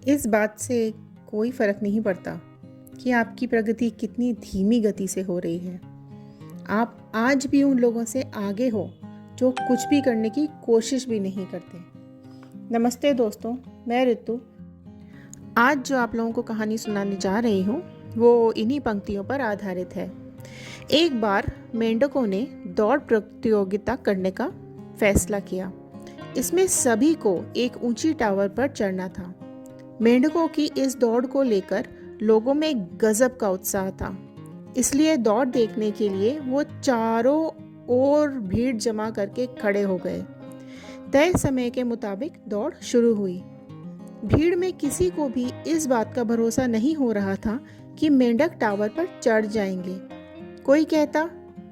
इस बात से कोई फ़र्क नहीं पड़ता कि आपकी प्रगति कितनी धीमी गति से हो रही है। आप आज भी उन लोगों से आगे हो जो कुछ भी करने की कोशिश भी नहीं करते। नमस्ते दोस्तों, मैं ऋतु। आज जो आप लोगों को कहानी सुनाने जा रही हूँ वो इन्हीं पंक्तियों पर आधारित है। एक बार मेंढकों ने दौड़ प्रतियोगिता करने का फैसला किया। इसमें सभी को एक ऊंची टावर पर चढ़ना था। मेंढकों की इस दौड़ को लेकर लोगों में गजब का उत्साह था। इसलिए दौड़ देखने के लिए वो चारों ओर भीड़ जमा करके खड़े हो गए। तय समय के मुताबिक दौड़ शुरू हुई। भीड़ में किसी को भी इस बात का भरोसा नहीं हो रहा था कि मेंढक टावर पर चढ़ जाएंगे। कोई कहता,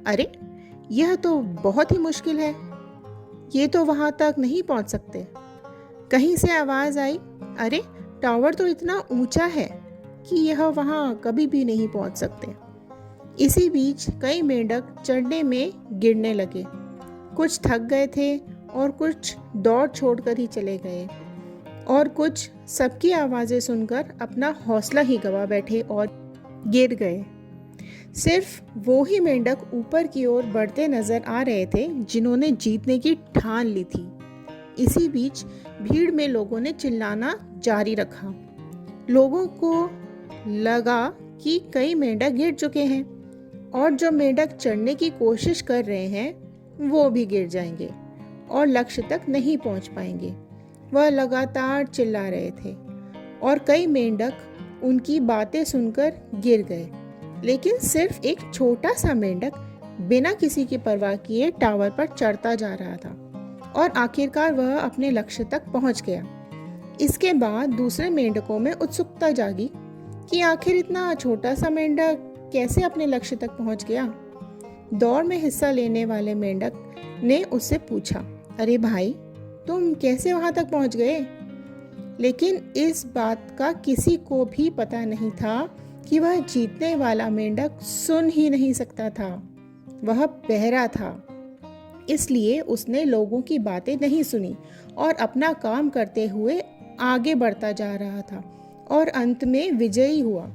अरे यह तो बहुत ही मुश्किल है, ये तो वहां तक नहीं पहुंच सकते। कहीं से आवाज आई, अरे टावर तो इतना ऊंचा है कि यह वहां कभी भी नहीं पहुंच सकते। इसी बीच कई मेंढक चढ़ने में गिरने लगे। कुछ थक गए थे और कुछ दौड़ छोड़कर ही चले गए, और कुछ सबकी आवाजें सुनकर अपना हौसला ही गवा बैठे और गिर गए। सिर्फ वो ही मेंढक ऊपर की ओर बढ़ते नजर आ रहे थे जिन्होंने जीतने की ठान ली थी। इसी बीच भीड़ में लोगों ने चिल्लाना जारी रखा। लोगों को लगा कि कई मेंढक गिर चुके हैं और जो मेंढक चढ़ने की कोशिश कर रहे हैं वो भी गिर जाएंगे और लक्ष्य तक नहीं पहुंच पाएंगे। वह लगातार चिल्ला रहे थे और कई मेंढक उनकी बातें सुनकर गिर गए, लेकिन सिर्फ एक छोटा सा मेंढक बिना किसी की परवाह किए टावर पर चढ़ता जा रहा था और आखिरकार वह अपने लक्ष्य तक पहुंच गया। इसके बाद दूसरे मेंढकों में उत्सुकता जागी कि आखिर इतना छोटा सा मेंढक कैसे अपने लक्ष्य तक पहुंच गया। दौड़ में हिस्सा लेने वाले मेंढक ने उससे पूछा, अरे भाई, तुम कैसे वहां तक पहुंच गए? लेकिन इस बात का किसी को भी पता नहीं था कि वह जीतने वाला मेंढक सुन ही नहीं सकता था। वह बहरा था, इसलिए उसने लोगों की बातें नहीं सुनी और अपना काम करते हुए आगे बढ़ता जा रहा था और अंत में विजयी हुआ।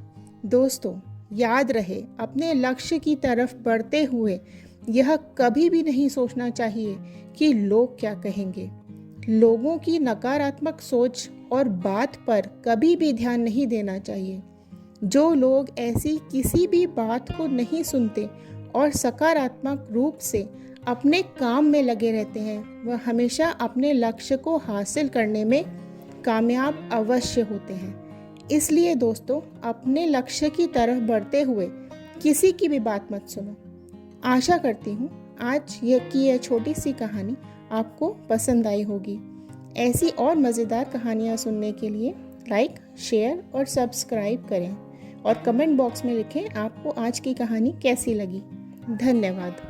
दोस्तों, याद रहे, अपने लक्ष्य की तरफ बढ़ते हुए यह कभी भी नहीं सोचना चाहिए कि लोग क्या कहेंगे। लोगों की नकारात्मक सोच और बात पर कभी भी ध्यान नहीं देना चाहिए। जो लोग ऐसी किसी भी बात को नहीं सुनते और सकारात्मक रूप से अपने काम में लगे रहते हैं, वह हमेशा अपने लक्ष्य को हासिल करने में कामयाब अवश्य होते हैं। इसलिए दोस्तों, अपने लक्ष्य की तरफ बढ़ते हुए किसी की भी बात मत सुनो। आशा करती हूँ आज यह छोटी सी कहानी आपको पसंद आई होगी। ऐसी और मज़ेदार कहानियाँ सुनने के लिए लाइक, शेयर और सब्सक्राइब करें और कमेंट बॉक्स में लिखें आपको आज की कहानी कैसी लगी। धन्यवाद।